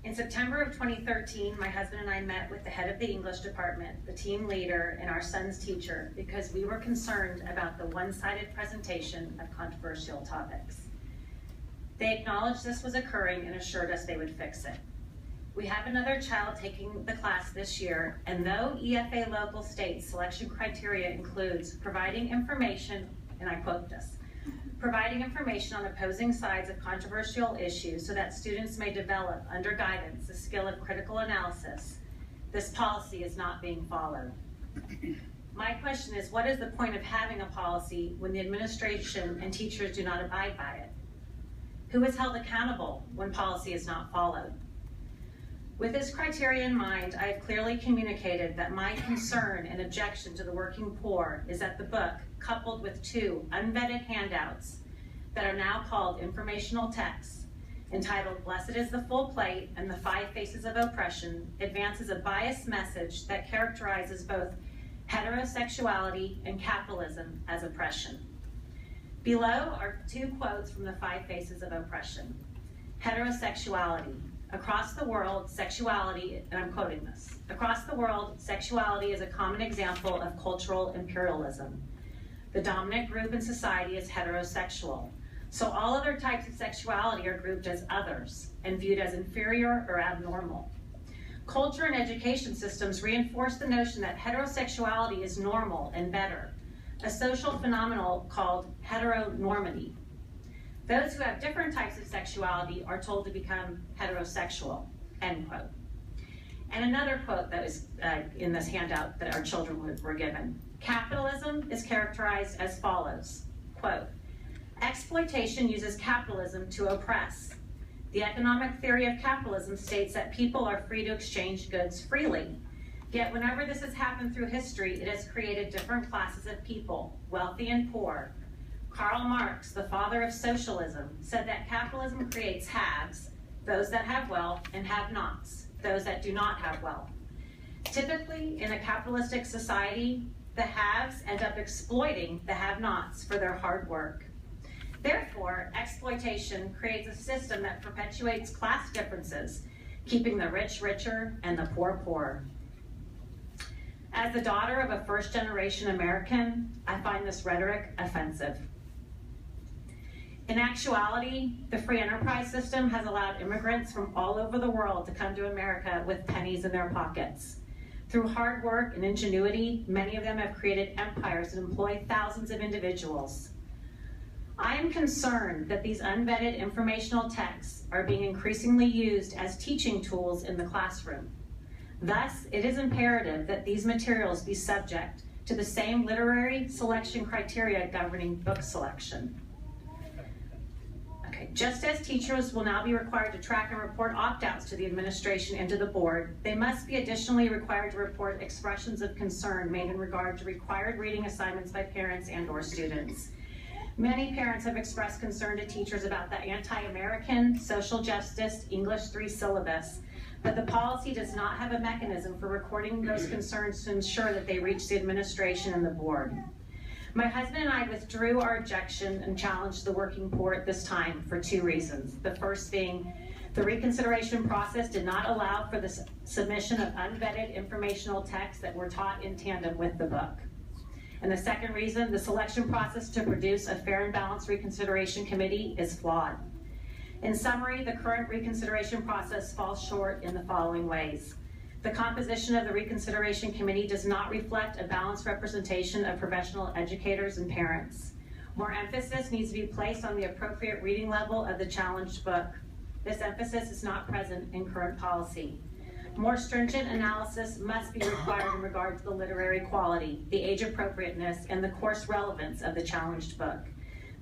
In September of 2013, my husband and I met with the head of the English department, the team leader, and our son's teacher because we were concerned about the one-sided presentation of controversial topics. They acknowledged this was occurring and assured us they would fix it. We have another child taking the class this year, and though EFA local state selection criteria includes providing information, and I quote this, providing information on opposing sides of controversial issues so that students may develop, under guidance, the skill of critical analysis, this policy is not being followed. My question is, what is the point of having a policy when the administration and teachers do not abide by it? Who is held accountable when policy is not followed? With this criteria in mind, I have clearly communicated that my concern and objection to the working poor is that the book, coupled with two unvetted handouts that are now called informational texts, entitled Blessed is the Full Plate and the 5 Faces of Oppression, advances a biased message that characterizes both heterosexuality and capitalism as oppression. Below are 2 quotes from the 5 Faces of Oppression. Heterosexuality. Across the world, sexuality, and I'm quoting this, across the world, sexuality is a common example of cultural imperialism. The dominant group in society is heterosexual, so all other types of sexuality are grouped as others and viewed as inferior or abnormal. Culture and education systems reinforce the notion that heterosexuality is normal and better, a social phenomenon called heteronormity. Those who have different types of sexuality are told to become heterosexual, end quote. And another quote that is in this handout that our children were given. Capitalism is characterized as follows, quote, exploitation uses capitalism to oppress. The economic theory of capitalism states that people are free to exchange goods freely. Yet whenever this has happened through history, it has created different classes of people, wealthy and poor. Karl Marx, the father of socialism, said that capitalism creates haves, those that have wealth, and have-nots, those that do not have wealth. Typically, in a capitalistic society, the haves end up exploiting the have-nots for their hard work. Therefore, exploitation creates a system that perpetuates class differences, keeping the rich richer and the poor poorer. As the daughter of a first-generation American, I find this rhetoric offensive. In actuality, the free enterprise system has allowed immigrants from all over the world to come to America with pennies in their pockets. Through hard work and ingenuity, many of them have created empires that employ thousands of individuals. I am concerned that these unvetted informational texts are being increasingly used as teaching tools in the classroom. Thus, it is imperative that these materials be subject to the same literary selection criteria governing book selection. Just as teachers will now be required to track and report opt-outs to the administration and to the board, they must be additionally required to report expressions of concern made in regard to required reading assignments by parents and/or students. Many parents have expressed concern to teachers about the anti-American, social justice, English 3 syllabus, but the policy does not have a mechanism for recording those concerns to ensure that they reach the administration and the board. My husband and I withdrew our objection and challenged the working poor at this time for 2 reasons. The first being the reconsideration process did not allow for the submission of unvetted informational texts that were taught in tandem with the book. And the second reason, the selection process to produce a fair and balanced reconsideration committee is flawed. In summary, the current reconsideration process falls short in the following ways. The composition of the Reconsideration Committee does not reflect a balanced representation of professional educators and parents. More emphasis needs to be placed on the appropriate reading level of the challenged book. This emphasis is not present in current policy. More stringent analysis must be required in regard to the literary quality, the age appropriateness, and the course relevance of the challenged book.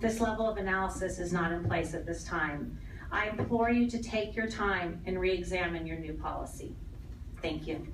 This level of analysis is not in place at this time. I implore you to take your time and re-examine your new policy. Thank you.